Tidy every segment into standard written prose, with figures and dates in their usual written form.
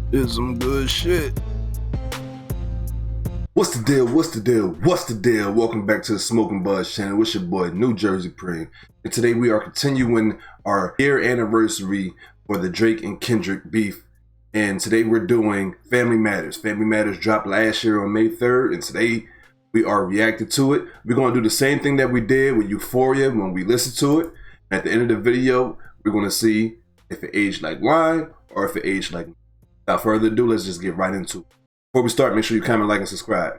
It's some good shit. What's the deal? What's the deal? What's the deal? Welcome back to the Smoking Buzz channel. It's your boy, New Jersey Pring. And today we are continuing our year anniversary for the Drake and Kendrick beef. And today we're doing Family Matters. Family Matters dropped last year on May 3rd. And today we are reacting to it. We're going to do the same thing that we did with Euphoria when we listened to it. At the end of the video, we're going to see if it aged like wine or if it aged like... Without further ado, let's just get right into it. Before we start, make sure you comment, like, and subscribe.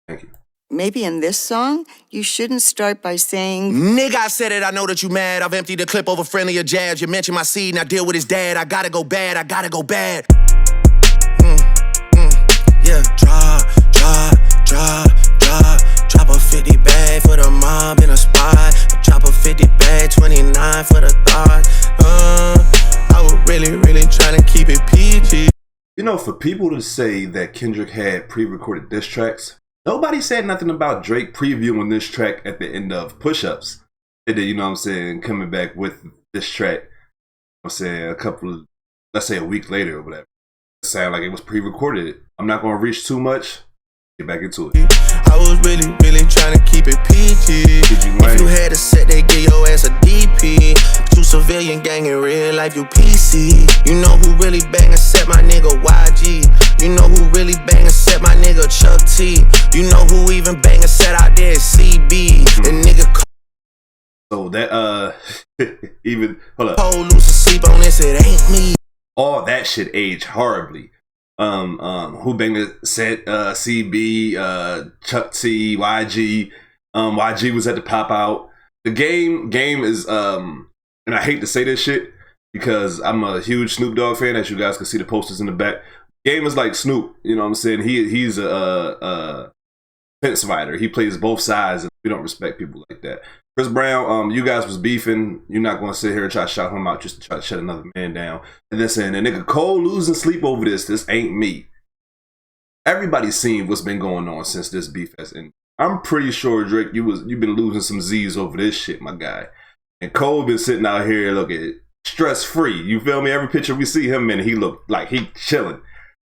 Thank you. Maybe in this song, you shouldn't start by saying, Nigga, I said it, I know that you mad. I've emptied the clip over friendlier jabs. You mentioned my seed, now deal with his dad. I gotta go bad, I gotta go bad. Yeah, drop a 50 bag for the mob in a spot. Drop a 50 bag, 29 for the thought. I was really trying to keep it PG. You know, for people to say that Kendrick had pre-recorded diss tracks, nobody said nothing about Drake previewing this track at the end of Push-Ups. And then, you know what I'm saying, coming back with this track, you know what I'm saying, a couple, let's say a week later or whatever. It sounded like it was pre-recorded. I'm not going to reach too much. Get back into it. I was really trying to keep it PG. If you had a set, they give your ass a DP. You civilian gang in real life, you PC. You know who really bang and set my nigga YG. You know who really bang and set my nigga Chuck T. You know who even bang and set out there CB. And nigga so that even hold up. Cold loose asleep on this, it ain't me. All that shit aged horribly. Who banged set CB, Chuck T, YG. YG was at the pop out. The game is and I hate to say this shit because I'm a huge Snoop Dogg fan, as you guys can see the posters in the back. Game is like Snoop, you know what I'm saying? He's a fence fighter. He plays both sides, and we don't respect people like that. Chris Brown, you guys was beefing. You're not gonna sit here and try to shout him out just to try to shut another man down. And then saying, the nigga Cole losing sleep over this. This ain't me. Everybody's seen what's been going on since this beef has ended. I'm pretty sure, Drake, you've been losing some Z's over this shit, my guy. And Cole been sitting out here looking stress-free. You feel me? Every picture we see him in, he look like he chilling.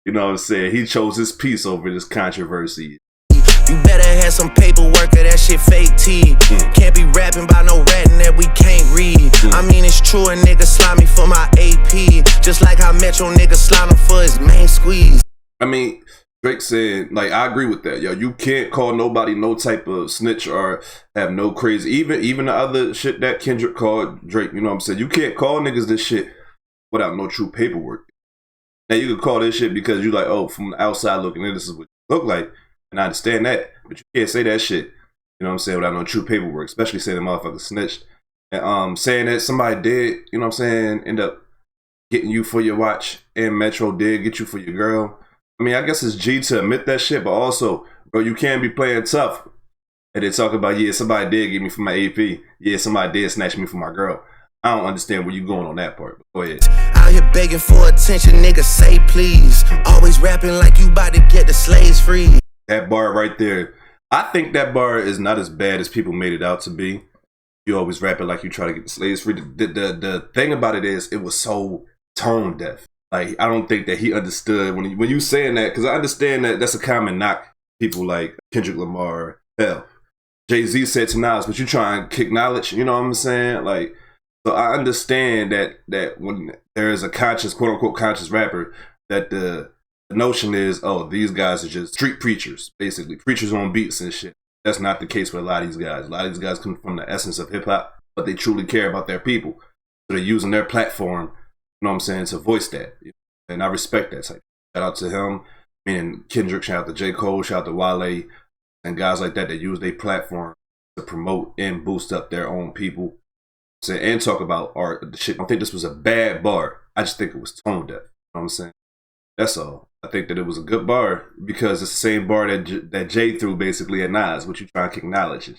You know what I'm saying? He chose his peace over this controversy. You better have some paperwork or that shit fake tea. Can't be rapping about no ratting that we can't read. I mean, it's true, a nigga slimy for my AP. Just like how Metro nigga slime him for his main squeeze. I mean, Drake said, like, I agree with that, yo. You can't call nobody no type of snitch or have no crazy, even the other shit that Kendrick called Drake, you know what I'm saying? You can't call niggas this shit without no true paperwork. Now, you could call this shit because you like, oh, from the outside looking in, this is what you look like. And I understand that, but you can't say that shit, you know what I'm saying, without no true paperwork, especially saying the motherfucker snitched. And saying that somebody did, you know what I'm saying, end up getting you for your watch, and Metro did get you for your girl. I mean, I guess it's G to admit that shit, but also, bro, you can't be playing tough. And they talk about, yeah, somebody did get me for my AP. Yeah, somebody did snatch me for my girl. I don't understand where you going on that part, but go ahead. Out here begging for attention, nigga, say please. Always rapping like you about to get the slaves free. That bar right there, I think that bar is not as bad as people made it out to be. You always rap it like you try to get the slaves free. The thing about it is, it was so tone deaf. Like, I don't think that he understood when you saying that, because I understand that that's a common knock. People like Kendrick Lamar, hell, Jay-Z said to Nas, but you try and kick knowledge, you know what I'm saying? Like, so I understand that when there is a conscious, quote unquote, conscious rapper, that the notion is, oh, these guys are just street preachers, basically. Preachers on beats and shit. That's not the case with a lot of these guys. A lot of these guys come from the essence of hip-hop, but they truly care about their people. So they're using their platform, you know what I'm saying, to voice that. And I respect that type. Shout out to him. I mean, Kendrick, shout out to J. Cole, shout out to Wale, and guys like that use their platform to promote and boost up their own people. And talk about art. The shit. I don't think this was a bad bar. I just think it was tone deaf. You know what I'm saying? That's all. I think that it was a good bar because it's the same bar that Jay threw basically at Nas, what you trying to kick knowledge.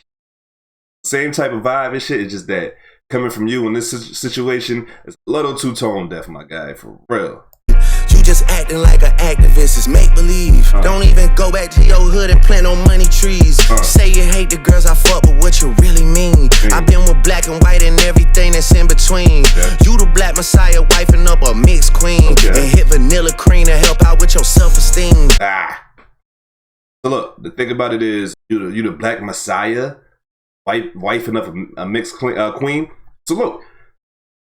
Same type of vibe and shit. It's just that coming from you in this situation is a little too tone deaf, my guy, for real. You just acting like an activist, it's make-believe. Don't even go back to your hood and plant no money trees. Say you hate the girls I fuck, but what you really mean? I've been with black and white and everything that's in between. You the black messiah wifing up a mixed queen. And hit vanilla cream to So look, the thing about it is, you the black messiah, wifing up a mixed queen. So look,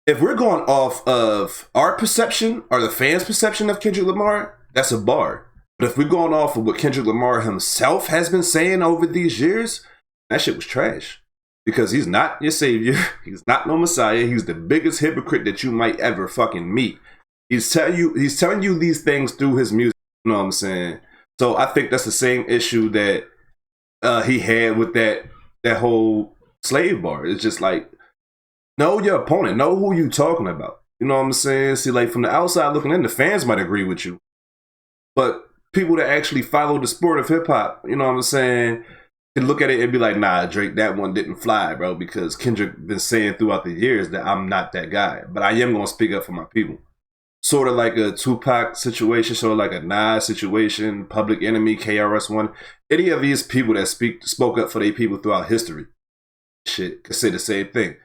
if we're going off of our perception or the fans' perception of Kendrick Lamar, that's a bar. But if we're going off of what Kendrick Lamar himself has been saying over these years, that shit was trash. Because he's not your savior. He's not no messiah. He's the biggest hypocrite that you might ever fucking meet. He's telling you these things through his music. You know what I'm saying? So I think that's the same issue that he had with that whole slave bar. It's just like, know your opponent. Know who you talking about. You know what I'm saying? See, like from the outside looking in, the fans might agree with you. But people that actually follow the sport of hip hop, you know what I'm saying, can look at it and be like, nah, Drake, that one didn't fly, bro, because Kendrick been saying throughout the years that I'm not that guy. But I am going to speak up for my people. Sort of like a Tupac situation, sort of like a Nas situation, Public Enemy, KRS-One. Any of these people that spoke up for their people throughout history, shit, could say the same thing.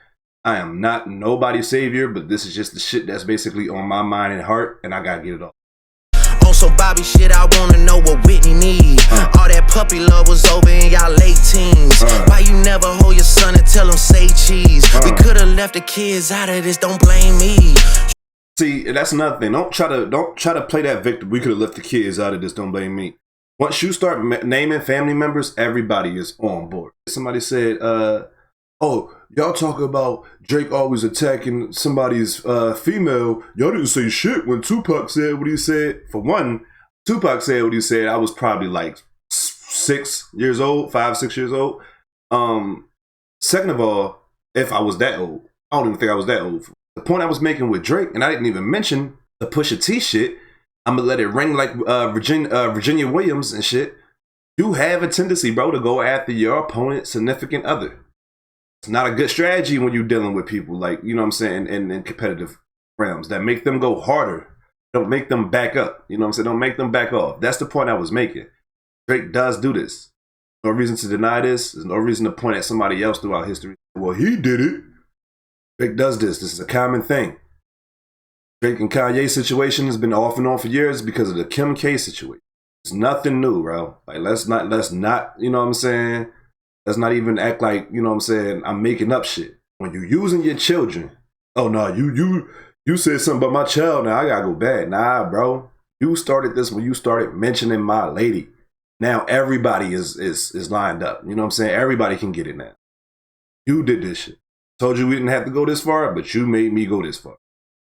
I am not nobody's savior, but this is just the shit that's basically on my mind and heart, and I got to get it off. On some Bobby shit, I wanna know what Whitney need. All that puppy love was over in y'all late teens. Why you never hold your son and tell him say cheese? We could've left the kids out of this, don't blame me. See, that's another thing. Don't try to play that victim. We could have left the kids out of this, don't blame me. Once you start naming family members, everybody is on board. Somebody said, oh, y'all talk about Drake always attacking somebody's female. Y'all didn't say shit when Tupac said what he said. For one, Tupac said what he said. I was probably like 6 years old, 5, 6 years old. Second of all, if I was that old, I don't even think I was that old. The point I was making with Drake, and I didn't even mention the Pusha T shit, I'm gonna let it ring like Virginia Williams and shit. You have a tendency, bro, to go after your opponent's significant other. It's not a good strategy when you're dealing with people like, you know what I'm saying, in competitive realms that make them go harder. Don't make them back up. You know what I'm saying? Don't make them back off. That's the point I was making. Drake does do this. No reason to deny this. There's no reason to point at somebody else throughout history. Well, he did it. Drake does this. This is a common thing. Drake and Kanye situation has been off and on for years because of the Kim K situation. It's nothing new, bro. Like, let's not, you know what I'm saying? Let's not even act like, you know what I'm saying, I'm making up shit. When you're using your children, oh no, you said something about my child, now I gotta go back. Nah, bro. You started this when you started mentioning my lady. Now everybody is lined up. You know what I'm saying? Everybody can get it now. You did this shit. Told you we didn't have to go this far, but you made me go this far.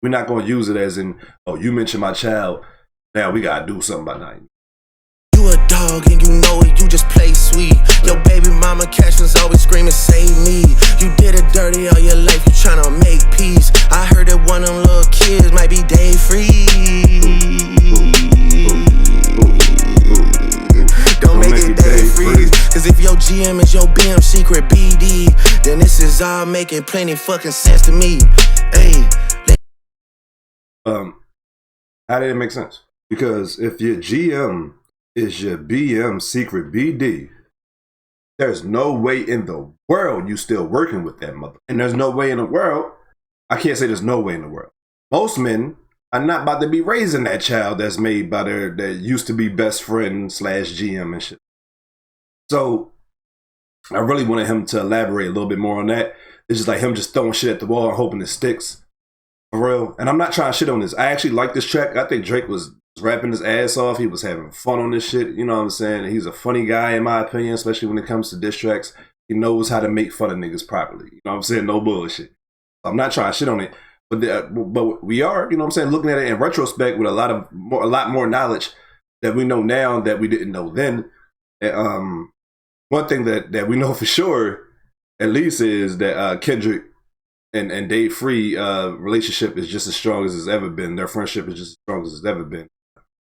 We're not gonna use it as in, oh, you mentioned my child, now we gotta do something about that. You a dog and you know it, you just play sweet. Your baby mama Cashman's always screaming, save me. You did it dirty all your life, you tryna make peace. I heard that one of them little kids might be day free. Don't make it day free. Cause if your GM is your BM secret BD, then this is all making plenty fucking sense to me. Hey. How did it make sense? Because if your GM is your BM secret BD, there's no way in the world you still working with that mother. And there's no way in the world, I can't say there's no way in the world. Most men are not about to be raising that child that's made by that used to be best friend / GM and shit. So I really wanted him to elaborate a little bit more on that. It's just like him just throwing shit at the wall and hoping it sticks. For real. And I'm not trying to shit on this. I actually like this track. I think Drake was rapping his ass off. He was having fun on this shit. You know what I'm saying? He's a funny guy in my opinion, especially when it comes to diss tracks. He knows how to make fun of niggas properly. You know what I'm saying? No bullshit. I'm not trying to shit on it. But we are, you know what I'm saying, looking at it in retrospect with a lot more knowledge that we know now that we didn't know then. One thing that we know for sure, at least, is that Kendrick and Dave Free relationship is just as strong as it's ever been. Their friendship is just as strong as it's ever been.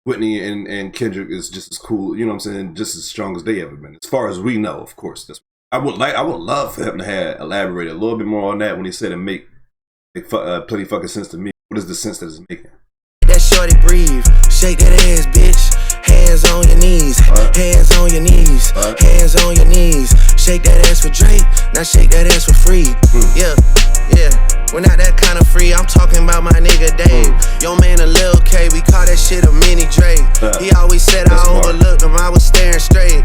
Whitney and Kendrick is just as cool, you know what I'm saying, just as strong as they ever been. As far as we know, of course. I would love for him to have elaborated a little bit more on that when he said it make plenty fucking sense to me. What is the sense that it's making? That shorty breathe, shake that ass, bitch. Hands on your knees, hands on your knees, hands on your knees. Shake that ass for Drake, now shake that ass for free. Yeah. We're not that kind of free, I'm talking about my nigga Dave. Yo man a Lil K, we call that shit a mini Drake. He always said I overlooked him, I was staring straight.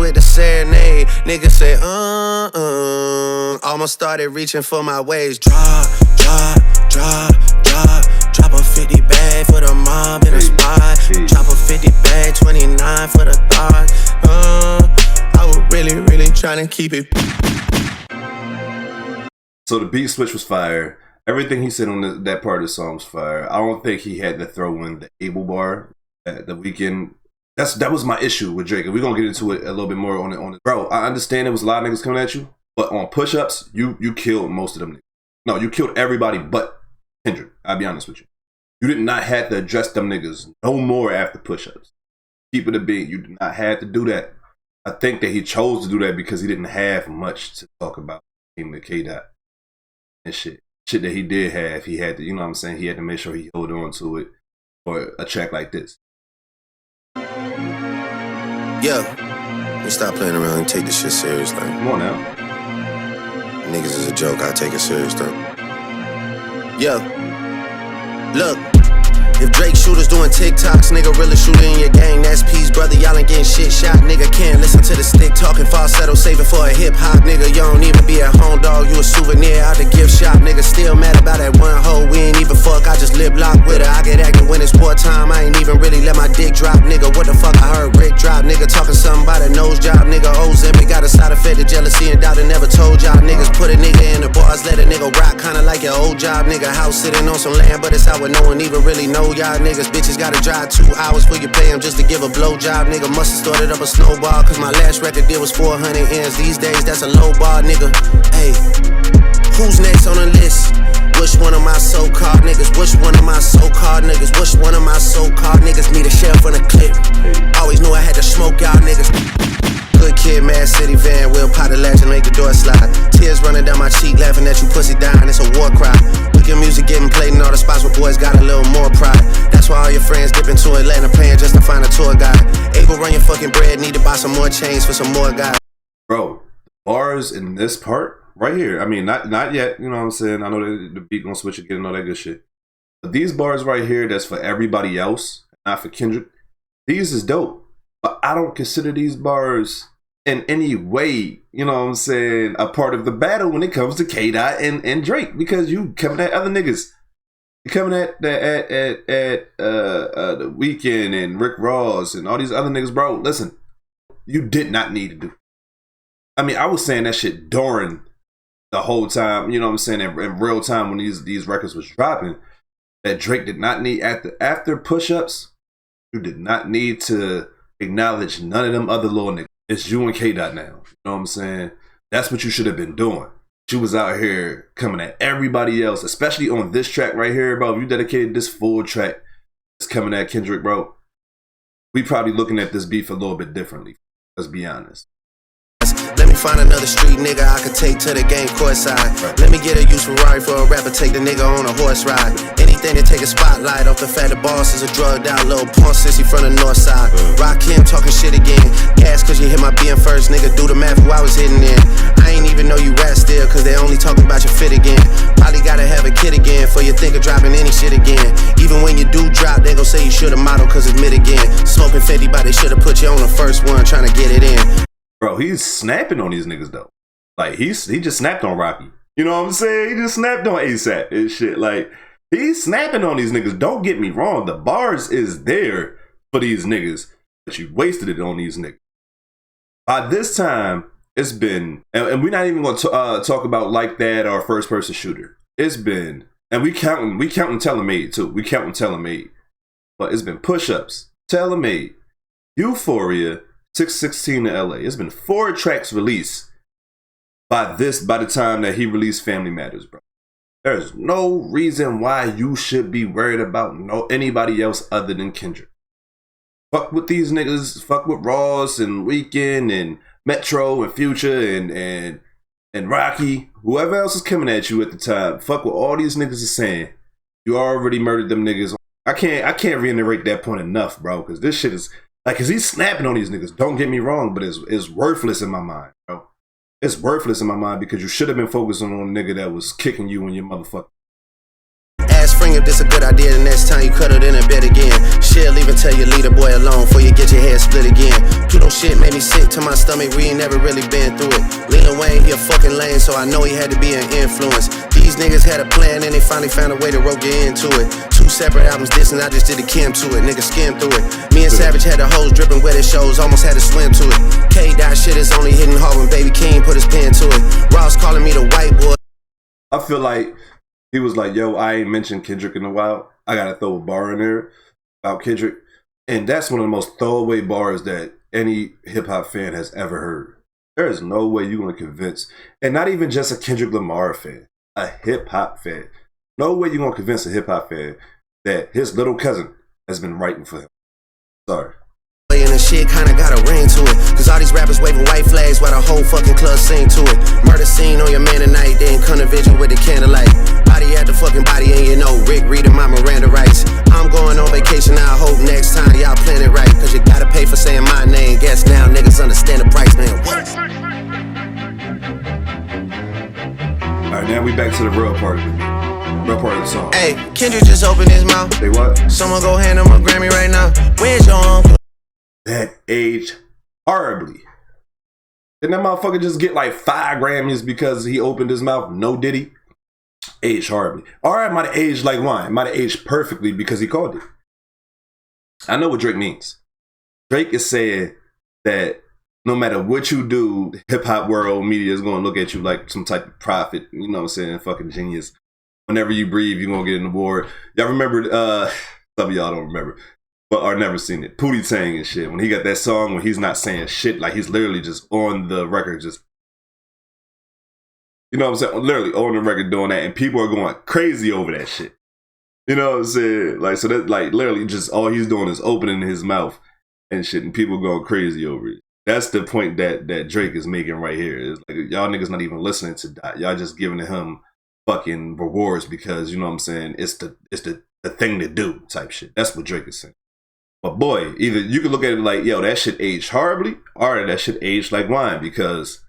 with the serenade. Niggas say, almost started reaching for my waist. Drop a 50 bag for the mob in the spot. Drop a 50 bag, 29 for the thought. I was really trying to keep it. So the beat switch was fire. Everything he said on that part of the song was fire. I don't think he had to throw in the Able bar at the weekend. That was my issue with Drake. And we're gonna get into it a little bit more on it. Bro, I understand there was a lot of niggas coming at you, but on push-ups, you killed most of them niggas. No, you killed everybody but Kendrick. I'll be honest with you. You did not have to address them niggas no more after push-ups. Keep it a beat. You did not have to do that. I think that he chose to do that because he didn't have much to talk about in the K-Dot and shit. Shit that he did have, he had to, you know what I'm saying? He had to make sure he held on to it for a track like this. Yeah, we stop playing around and take this shit serious. Like, come on now. Niggas is a joke, I take it serious though. Yeah, look. If Drake shooters doing TikToks, nigga really shooter in your gang, that's peace, brother. Y'all ain't getting shit shot, nigga. Can't listen to the stick talking falsetto, saving for a hip hop, nigga. You don't even be at home, dog. You a souvenir out the gift shop, nigga. Still mad about that one hoe. We ain't even fuck, I just lip lock with her. I get active when it's wartime. I ain't even really let my dick drop, nigga. What the fuck? I heard Rick drop, nigga. Talking something about a nose job, nigga. Ozempic got a side effect of jealousy and doubt. I never told y'all niggas. Put a nigga in the bars, let a nigga rock, kinda like your old job, nigga. House sitting on some land, but it's out where no one even really know y'all niggas. Bitches gotta drive 2 hours for you pay them just to give a blowjob, nigga. Must've started up a snowball, cause my last record deal was 400 M's. These days, that's a low bar, nigga. Hey, who's next on the list? Which one of my so-called niggas? Which one of my so-called niggas? Which one of my so-called niggas need a sheriff on a clip? Always knew I had to smoke y'all niggas. Good kid, Mad City van, we'll pot the latch and make the door slide. Tears running down my cheek, laughing at you pussy dying, it's a war cry. Weekend music getting played in all the spots where boys got a little more pride. That's why all your friends dip into Atlanta paying just to find a tour guide. Able run your fucking bread, need to buy some more chains for some more guys. Bro, bars in this part right here, I mean, not yet, you know what I'm saying? I know the beat gonna switch again and all that good shit. But these bars right here, that's for everybody else, not for Kendrick. These is dope. But I don't consider these bars in any way, you know what I'm saying, a part of the battle when it comes to K-Dot and Drake, because you coming at other niggas. You coming at the Weeknd and Rick Ross and all these other niggas, bro. Listen, you did not need to do. I mean, I was saying that shit during the whole time, you know what I'm saying, in real time when these records was dropping, that Drake did not need after push-ups. You did not need to acknowledge none of them other little niggas. It's you and K-Dot now. You know what I'm saying? That's what you should have been doing. She was out here coming at everybody else, especially on this track right here, bro. If you dedicated this full track, it's coming at Kendrick, bro. We probably looking at this beef a little bit differently. Let's be honest. Let me find another street nigga I could take to the game courtside. Right. Let me get a used Ferrari for a rapper, take the nigga on a horse ride. Anything to take a spotlight off the fact the boss is a drugged out little punk sissy from the north side. Rock him talking shit again. Gas cause you hit my being first, nigga. Do the math who I was hitting in. I ain't even know you rap still cause they only talking about your fit again. Probably gotta have a kid again for you think of dropping any shit again. Even when you do drop, they gon' say you should've modeled cause it's mid again. Smoking 50 but they should've put you on the first one trying to get it in. Bro, he's snapping on these niggas though. Like he just snapped on Rocky. You know what I'm saying? He just snapped on ASAP and shit. Like he's snapping on these niggas. Don't get me wrong. The bars is there for these niggas, but you wasted it on these niggas. By this time, it's been, and we're not even going to talk about like that or first person shooter. It's been, and we counting Telemade too. We counting Telemade, but it's been push-ups, Telemade, Euphoria, 616 to LA. It's been 4 tracks released by the time that he released Family Matters, bro. There's no reason why you should be worried about anybody else other than Kendrick. Fuck with these niggas, fuck with Ross and Weeknd and Metro and Future and Rocky, whoever else is coming at you at the time. Fuck what all these niggas are saying. You already murdered them niggas. I can't reiterate that point enough, bro, because this shit is like, cause he's snapping on these niggas. Don't get me wrong, but it's worthless in my mind, bro. It's worthless in my mind because you should have been focusing on a nigga that was kicking you in your motherfucker. ask Spring if this a good idea. The next time you cuddle in a bed again. Shit, leave and tell you leave the boy alone before you get your head split again. Pluto shit made me sick to my stomach. We ain't never really been through it. Lil Wayne, he a fucking lame, so I know he had to be an influence. These niggas had a plan and they finally found a way to rope you into it. 2 separate albums dissing, I just did a Kim to it. Niggas skimmed through it. Me and Savage had the hoes dripping wet at shows, almost had to swim to it. K-Dot shit is only hitting hard when Baby King put his pen to it. Ross calling me the white boy. I feel like he was like, yo, I ain't mentioned Kendrick in a while. I gotta throw a bar in there about Kendrick. And that's one of the most throwaway bars that any hip-hop fan has ever heard. There is no way you're gonna convince, and not even just a Kendrick Lamar fan, a hip-hop fan. No way you're gonna convince a hip-hop fan that his little cousin has been writing for him. Sorry. And the shit kinda got a ring to it. Cause all these rappers waving white flags while the whole fucking club sing to it. Murder scene on your man tonight, then come to vision with the candlelight. Body at the fucking body, and you know Rick reading my Miranda rights. I'm going on vacation, I hope next time y'all plan it right. Cause you gotta pay for saying my name. Guess now niggas understand the price, man. What? Alright, now we back to the real part of it. Real part of the song. Hey, Kendrick just opened his mouth. Say what? Someone go hand him a Grammy right now. Where's your uncle? That aged horribly. Didn't that motherfucker just get like 5 Grammys because he opened his mouth? No diddy. Aged horribly. Alright, might have aged like wine. Might have aged perfectly because he called it. I know what Drake means. Drake is saying that no matter what you do, the hip-hop world media is going to look at you like some type of prophet. You know what I'm saying? Fucking genius. Whenever you breathe, you're going to get an award. Y'all remember, some of y'all don't remember, but or never seen it. Pootie Tang and shit. When he got that song when he's not saying shit, like he's literally just on the record, just, you know what I'm saying? Literally on the record doing that, and people are going crazy over that shit. You know what I'm saying? Like, so that, like, literally just all he's doing is opening his mouth and shit, and people going crazy over it. That's the point that Drake is making right here. It's like, y'all niggas not even listening to that. Y'all just giving him fucking rewards because, you know what I'm saying, it's the thing to do type shit. That's what Drake is saying. But boy, either you can look at it like, yo, that shit aged horribly, or that shit aged like wine, because,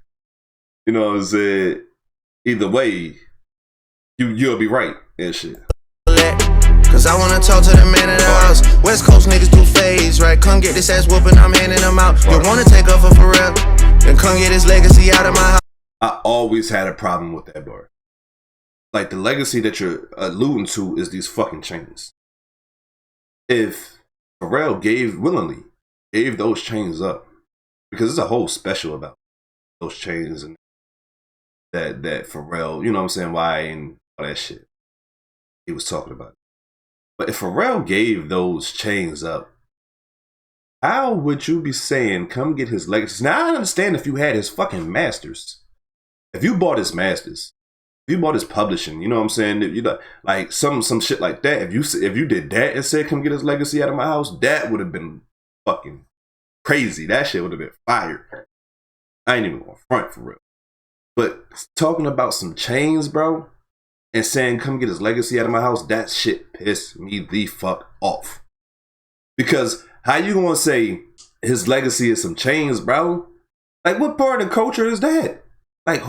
you know what I'm saying, either way, you'll be right and shit. Cause I wanna talk to the man in the house. West Coast niggas do phase, right? Come get this ass whooping, I'm handing them out. You wanna take off for real? Then come get his legacy out of my house. I always had a problem with that bar. Like, the legacy that you're alluding to is these fucking chains. If Pharrell willingly gave those chains up, because there's a whole special about those chains and that Pharrell, you know what I'm saying, why and all that shit he was talking about. But if Pharrell gave those chains up, how would you be saying, come get his legacy? Now, I understand if you had his fucking masters. If you bought his masters, if you bought his publishing, you know what I'm saying? If you like some shit like that. If you did that and said, come get his legacy out of my house, that would have been fucking crazy. That shit would have been fire. I ain't even gonna front for real. But talking about some chains, bro, and saying, come get his legacy out of my house, that shit pissed me the fuck off. Because how you gonna say his legacy is some chains, bro? Like, what part of the culture is that? Like,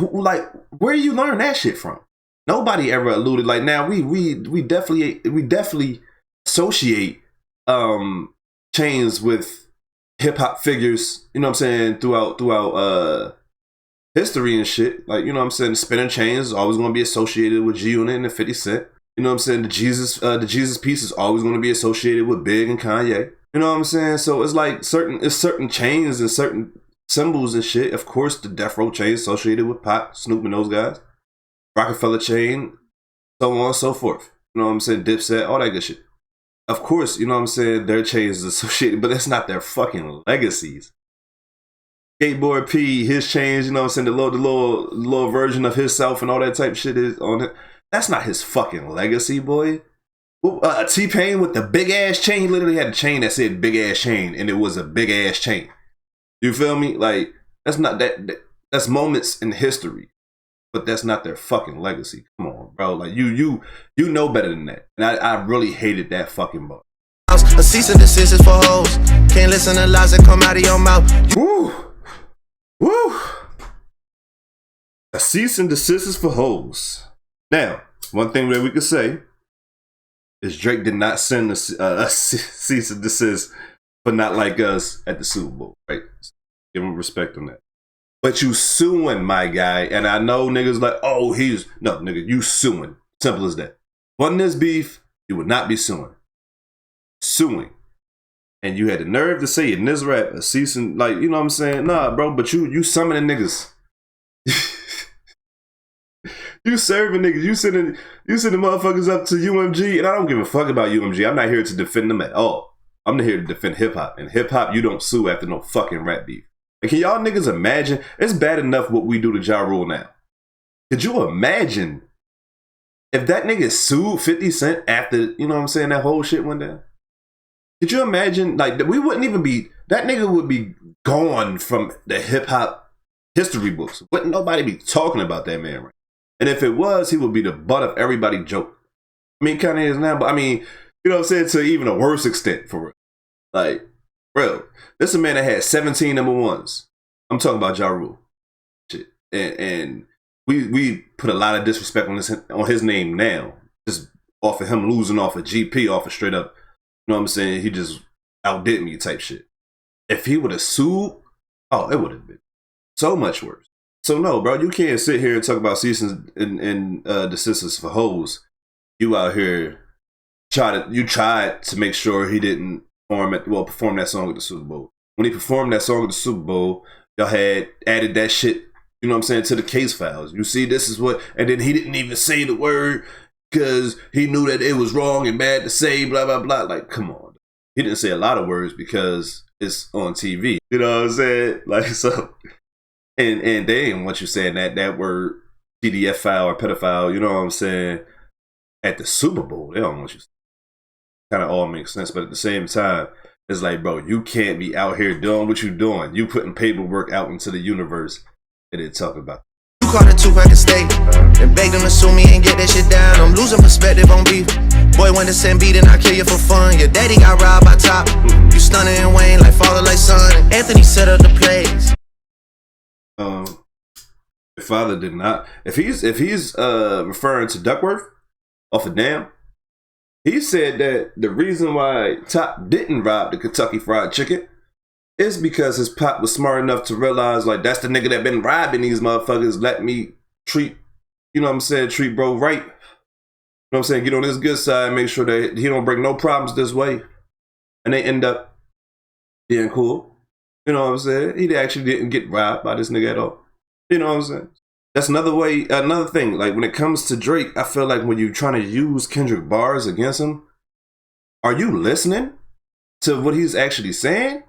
where you learn that shit from? Nobody ever alluded. Like, now we definitely associate chains with hip hop figures. You know what I'm saying? Throughout history and shit. Like, you know what I'm saying? The spinning chains is always going to be associated with G-Unit and 50 Cent. You know what I'm saying? The Jesus piece is always going to be associated with Big and Kanye. You know what I'm saying? So it's like certain chains and certain symbols and shit. Of course, the Death Row chain associated with Pac, Snoop, and those guys. Rockefeller chain, so on and so forth. You know what I'm saying? Dipset, all that good shit. Of course, you know what I'm saying? Their chains is associated, but that's not their fucking legacies. Skateboard P, his chains, you know what I'm saying? The little version of himself and all that type of shit is on it. That's not his fucking legacy, boy. T-Pain with the big ass chain, he literally had a chain that said big ass chain, and it was a big ass chain. You feel me? Like, that's not that's moments in history, but that's not their fucking legacy. Come on, bro. Like, you know better than that. And I really hated that fucking bar. A cease and desist is for hoes. Can't listen to lies that come out of your mouth. Woo! Woo! A cease and desist is for hoes. Now, one thing that we could say, is Drake did not send a cease and desist for Not Like Us at the Super Bowl, right? Give him respect on that. But you suing, my guy, and I know niggas like, oh, no, nigga, you suing. Simple as that. Wasn't this beef, you would not be suing. Suing. And you had the nerve to say in this rap, a cease and, like, you know what I'm saying? Nah, bro, but you summoning niggas. You serving niggas. You sending motherfuckers up to UMG, and I don't give a fuck about UMG. I'm not here to defend them at all. I'm here to defend hip-hop. And hip-hop, you don't sue after no fucking rap beef. And can y'all niggas imagine? It's bad enough what we do to Ja Rule now. Could you imagine if that nigga sued 50 Cent after, you know what I'm saying, that whole shit went down? Could you imagine? Like, we wouldn't even be, that nigga would be gone from the hip-hop history books. Wouldn't nobody be talking about that man, right? And if it was, he would be the butt of everybody's joke. I mean, kind of is now, but I mean, you know what I'm saying, to even a worse extent, for real. Like, bro, this is a man that had 17 number ones. I'm talking about Ja Rule. Shit. And we put a lot of disrespect on his name now. Just off of him losing off of GP, off of straight up, you know what I'm saying, he just outdid me type shit. If he would have sued, oh, it would have been so much worse. So no, bro, you can't sit here and talk about cease and desist for hoes. You out here tried to make sure he didn't perform that song at the Super Bowl. When he performed that song at the Super Bowl, y'all had added that shit, you know what I'm saying, to the case files. You see, this is what, and then he didn't even say the word because he knew that it was wrong and bad to say, blah, blah, blah. Like, come on. He didn't say a lot of words because it's on TV. You know what I'm saying? Like, so, and they didn't want you saying that word, PDF file or pedophile, you know what I'm saying, at the Super Bowl. They don't want you. Kind of all makes sense, but at the same time, it's like, bro, you can't be out here doing what you're doing. You putting paperwork out into the universe and then talk about it. You caught a 200 state and begged them to sue me and get that shit down. I'm losing perspective on beef. Boy, when the send beat and I kill you for fun. Your daddy got robbed by Top. You stunning and Wayne like father like son. Anthony set up the plays. If father did not, if he's referring to Duckworth off of Damn, he said that the reason why Top didn't rob the Kentucky Fried Chicken is because his pop was smart enough to realize, like, that's the nigga that been robbing these motherfuckers. Let me treat, you know what I'm saying, treat bro right. You know what I'm saying? Get on his good side, make sure that he don't bring no problems this way. And they end up being cool. You know what I'm saying? He actually didn't get robbed by this nigga at all. You know what I'm saying? That's another thing. Like, when it comes to Drake, I feel like when you're trying to use Kendrick bars against him, are you listening to what he's actually saying?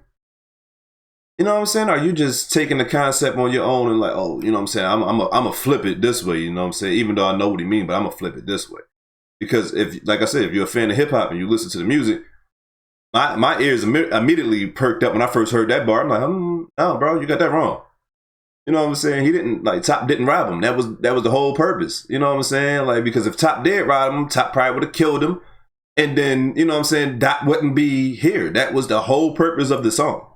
You know what I'm saying? Are you just taking the concept on your own and like, oh, you know what I'm saying, I'm a flip it this way, you know what I'm saying? Even though I know what he mean, but I'm gonna flip it this way. Because if, like I said, if you're a fan of hip hop and you listen to the music, my ears immediately perked up when I first heard that bar. I'm like, no, bro, you got that wrong. You know what I'm saying? He didn't, like, Top didn't rob him. That was the whole purpose. You know what I'm saying? Like, because if Top did rob him, Top probably would have killed him. And then, you know what I'm saying, Dot wouldn't be here. That was the whole purpose of the song.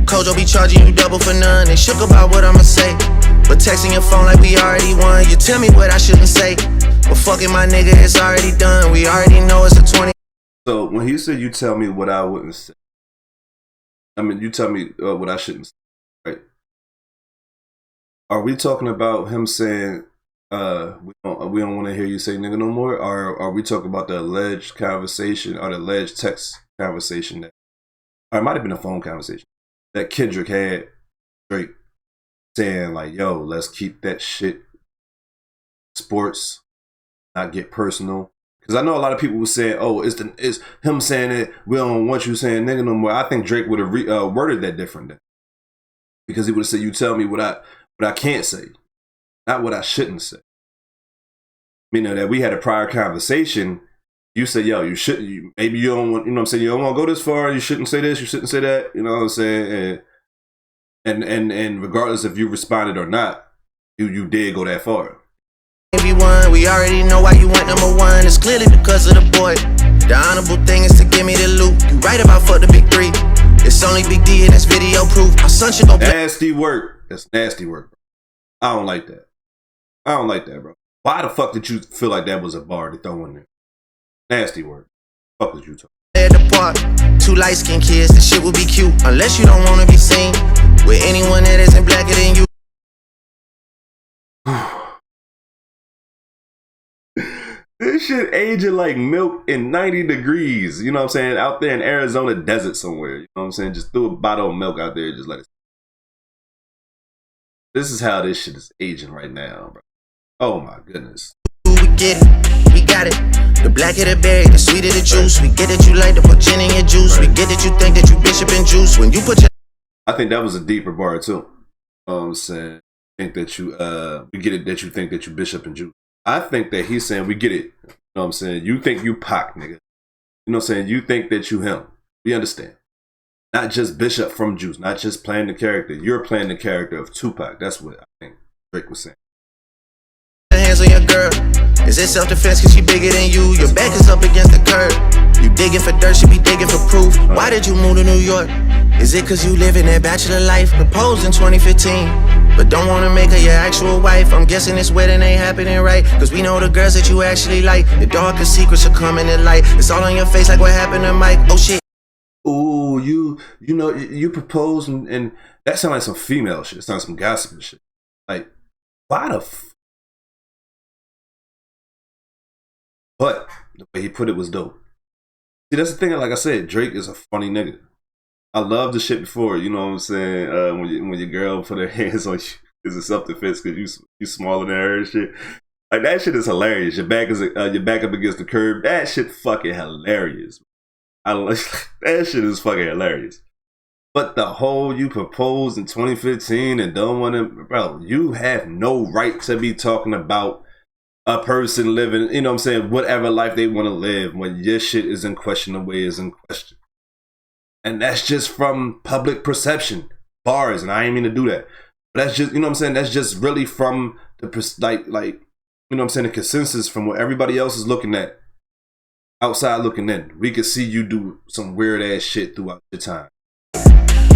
Kojo be charging you double for none. They shook about what I'ma say. But texting your phone like we already won. You tell me what I shouldn't say. But fucking my nigga, it's already done. We already know it's a 20. So when he said, you tell me what I wouldn't say. I mean, you tell me what I shouldn't say, right? Are we talking about him saying, we don't want to hear you say nigga no more? Or are we talking about the alleged conversation or the alleged text conversation that, or it might have been a phone conversation that Kendrick had Drake saying like, yo, let's keep that shit sports, not get personal. Because I know a lot of people were saying, oh, it's him saying it, we don't want you saying nigga no more. I think Drake would have worded that different then. Because he would have said, you tell me what I can't say, not what I shouldn't say. Meaning that we had a prior conversation. You say, yo, you shouldn't, maybe you don't want, you know what I'm saying, you don't want to go this far, you shouldn't say this, you shouldn't say that, you know what I'm saying? And regardless if you responded or not, you did go that far. We already know why you went number one. It's clearly because of the boy. The honorable thing is to give me the loot. You right about fuck the big three. It's only Big D and that's video proof. My son should go play. Nasty work. That's nasty work, bro. I don't like that. I don't like that, bro. Why the fuck did you feel like that was a bar to throw in there? Nasty word. Fuck is you talking? At the park, 2 light-skinned kids, the shit would be cute. Unless you don't wanna be seen with anyone that isn't blacker than you. This shit aging like milk in 90 degrees. You know what I'm saying? Out there in Arizona desert somewhere. You know what I'm saying? Just threw a bottle of milk out there and just let it. This is how this shit is aging right now, bro. Oh my goodness. We get it, we got it. The blacker the berry, the sweeter the juice. We get that you like to put gin in your juice. We get that you think that you bishop and juice. When you put your... I think that was a deeper bar too. You know what I'm saying? Think that you we get it that you think that you bishop and juice. I think that he's saying we get it. You know what I'm saying? You think you Pac, nigga. You know what I'm saying? You think that you him. We understand. Not just Bishop from Juice, not just playing the character. You're playing the character of Tupac. That's what I think Drake was saying. Hands on your girl. Is it self-defense cause she bigger than you? Your back is up against the curb. You digging for dirt, she be digging for proof. Why did you move to New York? Is it cause you living that bachelor life? Proposed in 2015, but don't wanna make her your actual wife. I'm guessing this wedding ain't happening right, cause we know the girls that you actually like. The darkest secrets are coming to light. It's all on your face like what happened to Mike. Oh shit. Ooh, you know, you propose and that sounds like some female shit. It sounds like some gossip and shit. Like, why the But the way he put it was dope. See, that's the thing. Like I said, Drake is a funny nigga. I love the shit before. You know what I'm saying? When your girl put her hands on you, is a self-defense because you smaller than her and shit. Like that shit is hilarious. Your back up against the curb. That shit fucking hilarious. That shit is fucking hilarious. But the whole you proposed in 2015 and don't want to, bro, you have no right to be talking about a person living, you know what I'm saying, whatever life they want to live when your shit is in question the way it's in question. And that's just from public perception. Bars, and I ain't mean to do that. But that's just, you know what I'm saying, that's just really from the, like, you know what I'm saying, the consensus from what everybody else is looking at. Outside looking in. We could see you do some weird ass shit throughout your time.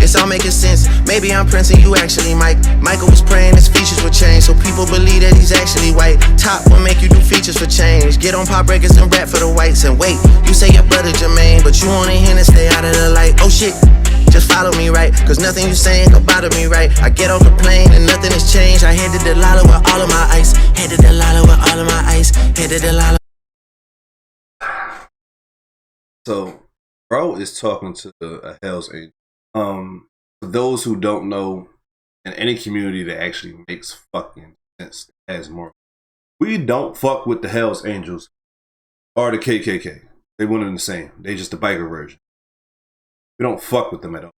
It's all making sense. Maybe I'm Prince and you actually Mike. Michael was praying his features would change, so people believe that he's actually white. Top will make you do features for change. Get on pop breakers and rap for the whites. And wait, you say your brother Jermaine, but you only here to stay out of the light. Oh shit, just follow me right, cause nothing you saying can bother me right. I get off the plane and nothing has changed. I headed to Delilah with all of my ice. Headed to Delilah with all of my ice. Headed to Delilah. So, bro is talking to a Hell's Angel. For those who don't know, in any community that actually makes fucking sense, has more. We don't fuck with the Hell's Angels or the KKK. They one and the same. They just the biker version. We don't fuck with them at all.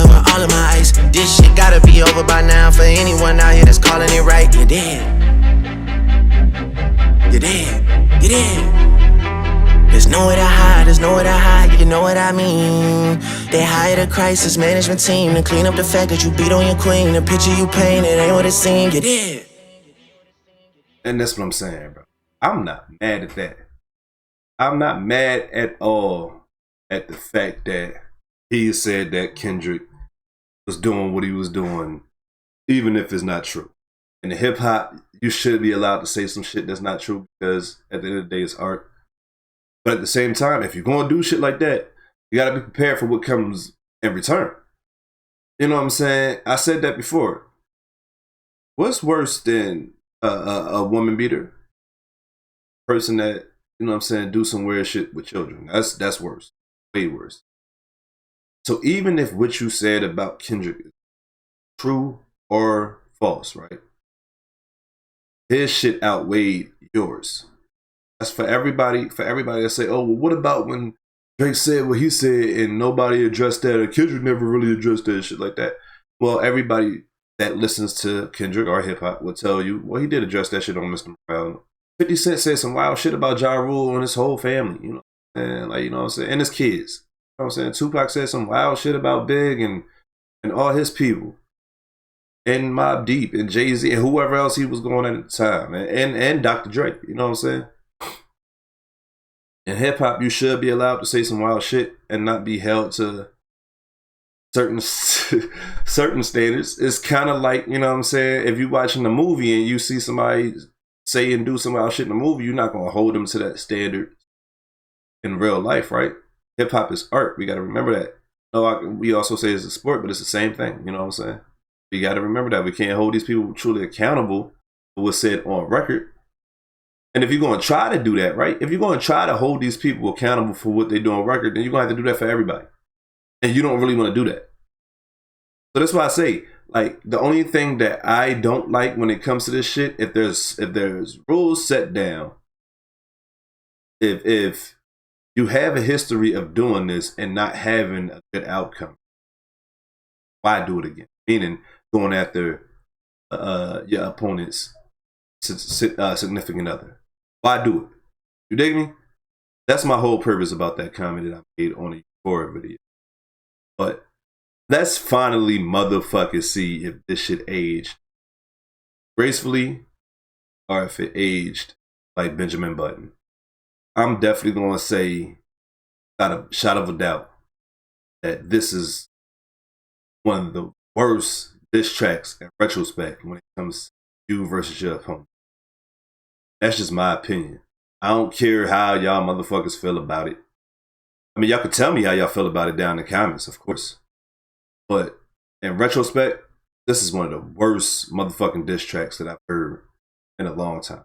All of my ice. This shit gotta be over by now. For anyone out here that's calling it right, you're dead. You're dead. You're dead. There's nowhere to hide, there's nowhere to hide, you know what I mean. They hired a crisis management team to clean up the fact that you beat on your queen. The picture you paint, it ain't what it seemed, you did. And that's what I'm saying, bro. I'm not mad at that. I'm not mad at all at the fact that he said that Kendrick was doing what he was doing, even if it's not true. In the hip hop, you should be allowed to say some shit that's not true because at the end of the day, it's art. But at the same time, if you're going to do shit like that, you got to be prepared for what comes in return. You know what I'm saying? I said that before. What's worse than a woman beater? Person that, you know what I'm saying, do some weird shit with children. That's worse. Way worse. So even if what you said about Kendrick is true or false, right? His shit outweighed yours. That's for everybody that say, oh, well, what about when Drake said what he said and nobody addressed that, or Kendrick never really addressed that, shit like that. Well, everybody that listens to Kendrick or hip hop will tell you, well, he did address that shit on Mr. Morale. 50 Cent said some wild shit about Ja Rule and his whole family, you know, and like, you know what I'm saying, and his kids. You know what I'm saying? Tupac said some wild shit about Big and all his people. And Mobb Deep and Jay-Z and whoever else he was going at the time. And Dr. Dre, you know what I'm saying? In hip hop, you should be allowed to say some wild shit and not be held to certain standards. It's kind of like, you know what I'm saying, if you're watching a movie and you see somebody say and do some wild shit in the movie, you're not going to hold them to that standard. in real life, right? Hip hop is art. We got to remember that. No, we also say it's a sport, but it's the same thing. You know what I'm saying? We got to remember that we can't hold these people truly accountable for what's said on record. And if you're going to try to do that, right? If you're going to try to hold these people accountable for what they do on record, then you're going to have to do that for everybody. And you don't really want to do that. So that's why I say, like, the only thing that I don't like when it comes to this shit, if there's rules set down, if you have a history of doing this and not having a good outcome, why do it again? Meaning going after your opponent's significant other. Why do it? You dig me? That's my whole purpose about that comment that I made on the Euphoria video. But let's finally motherfucking see if this shit aged gracefully or if it aged like Benjamin Button. I'm definitely going to say, without a shot of a doubt, that this is one of the worst diss tracks in retrospect when it comes to you versus your opponent. That's just my opinion. I don't care how y'all motherfuckers feel about it. I mean, y'all could tell me how y'all feel about it down in the comments, of course. But in retrospect, this is one of the worst motherfucking diss tracks that I've heard in a long time.